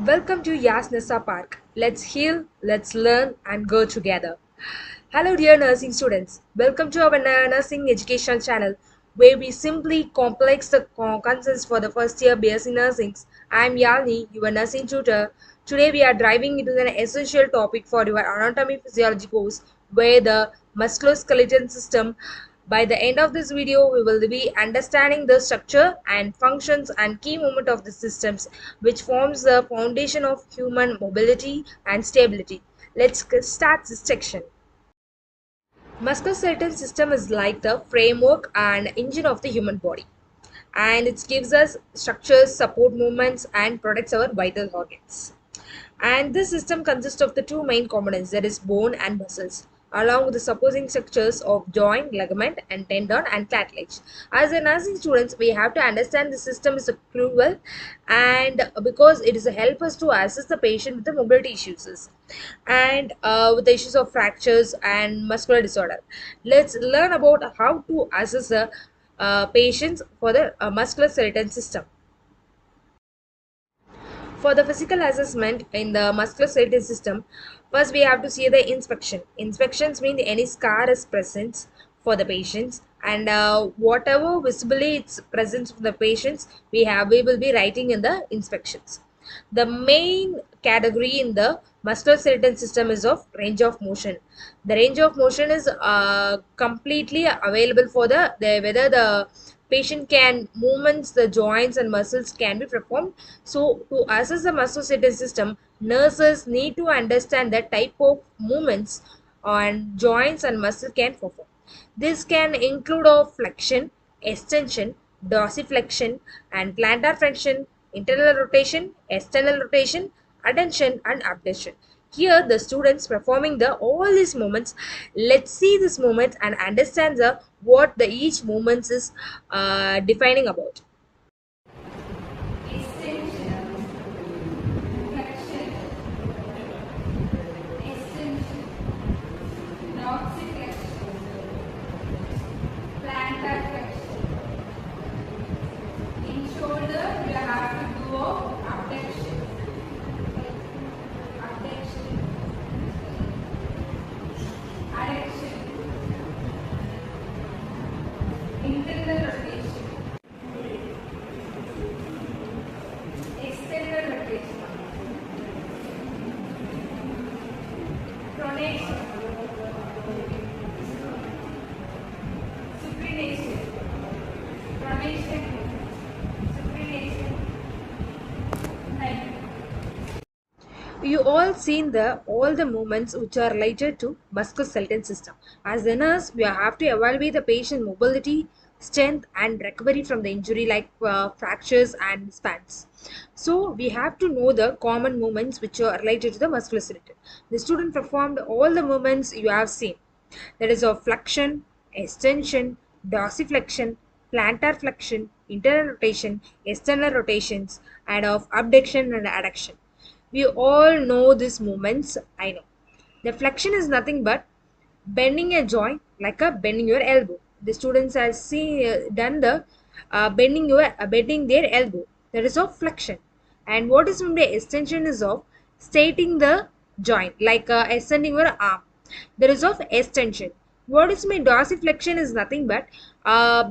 Welcome to Yas Nessa Park. Let's heal, let's learn, and go together. Hello, dear nursing students. Welcome to our nursing education channel, where we simply complex the concepts for the first year BSc Nursing. I'm Yalni, your nursing tutor. Today, we are diving into an essential topic for your anatomy physiology course, where the musculoskeletal system. By the end of this video, we will be understanding the structure and functions and key movement of the systems, which forms the foundation of human mobility and stability. Let's start this section. Musculoskeletal system is like the framework and engine of the human body, and it gives us structures, support movements, and protects our vital organs. And this system consists of the two main components, that is bone and muscles, along with the supporting structures of joint, ligament, and tendon and cartilage. As a nursing students, we have to understand the system is a crucial, and because it is a help us to assess the patient with the mobility issues and with the issues of fractures and muscular disorder. Let's learn about how to assess the patients for the musculoskeletal system. For the physical assessment in the musculoskeletal system, first we have to see the inspection. Inspections mean any scar is present for the patients, and whatever visibly it's present for the patients, we will be writing in the inspections. The main category in the musculoskeletal system is of range of motion. The range of motion is completely available for the whether the patient can movements, the joints and muscles can be performed. So to assess the musculoskeletal system, nurses need to understand the type of movements and joints and muscle can perform. This can include of flexion, extension, dorsiflexion, and plantar flexion, internal rotation, external rotation, adduction, and abduction. Here, the students performing the all these movements. Let's see this movement and understand the what the each movements is defining about. Extension, flexion, extension, dorsiflexion, plantar flexion. In shoulder, you have to do abduction, abduction, adduction, internal rotation, external rotation, pronation, supination, pronation, supination. Thank you. You all seen the all the movements which are related to musculoskeletal system. As a nurse, we have to evaluate the patient mobility, strength, and recovery from the injury like fractures and spans. So we have to know the common movements which are related to the musculoskeletal. The student performed all the movements you have seen. That is of flexion, extension, dorsiflexion, plantar flexion, internal rotation, external rotations, and of abduction and adduction. We all know these movements, I know. The flexion is nothing but bending a joint like a bending your elbow. The students have done the bending their elbow. That is of flexion. And what is meant by extension is of straightening the joint like extending your arm. There is of extension. What is meant dorsiflexion is nothing but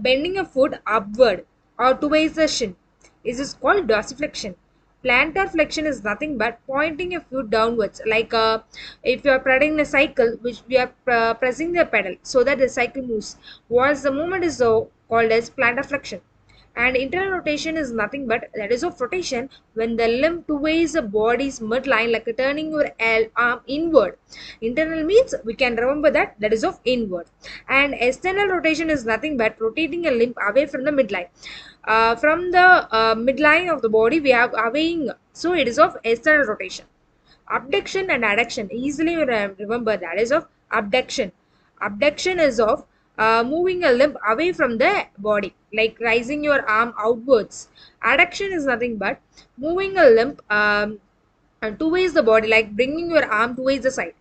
bending a foot upward or towards the shin. This is called dorsiflexion. Plantar flexion is nothing but pointing a foot downwards, like if you are pedaling a cycle, which we are pressing the pedal so that the cycle moves. Once the movement is called as plantar flexion. And internal rotation is nothing but that is of rotation when the limb towards the body's midline, like turning your arm inward. Internal means we can remember that is of inward. And external rotation is nothing but rotating a limb away from the midline. From the midline of the body, we have awaying, so it is of external rotation. Abduction and adduction, easily you remember that is of abduction. Abduction is of moving a limb away from the body, like raising your arm outwards. Adduction is nothing but moving a limb towards the body, like bringing your arm towards the side.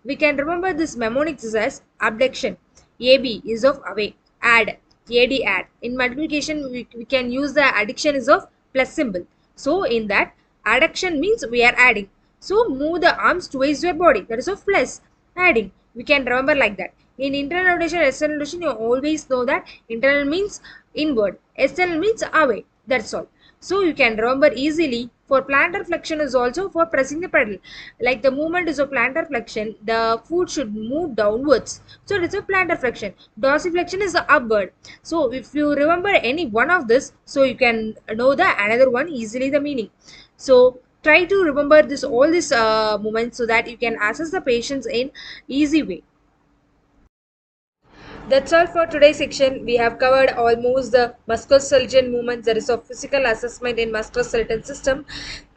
We can remember this mnemonics as abduction. AB is of away. Add, add. In multiplication, we can use the addition is of plus symbol. So in that, Adduction means we are adding. So move the arms towards your body. That is of plus. Adding. We can remember like that. In internal rotation and external rotation, you always know that internal means inward, external means away. That's all. So you can remember easily. For plantar flexion is also for pressing the pedal. Like the movement is a plantar flexion, the foot should move downwards. So it's a plantar flexion. Dorsiflexion is the upward. So if you remember any one of this, so you can know the another one easily the meaning. So try to remember this all these movements so that you can assess the patients in easy way. That's all for today's section. We have covered almost the musculoskeletal movements, that is of physical assessment in musculoskeletal system.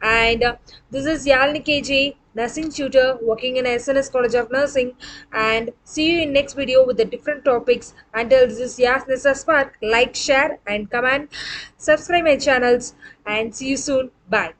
And this is Yalni KJ, nursing tutor working in SNS College of Nursing. And see you in next video with the different topics. Until this is Yas Nessa Spark, like, share and comment. Subscribe my channels and see you soon. Bye.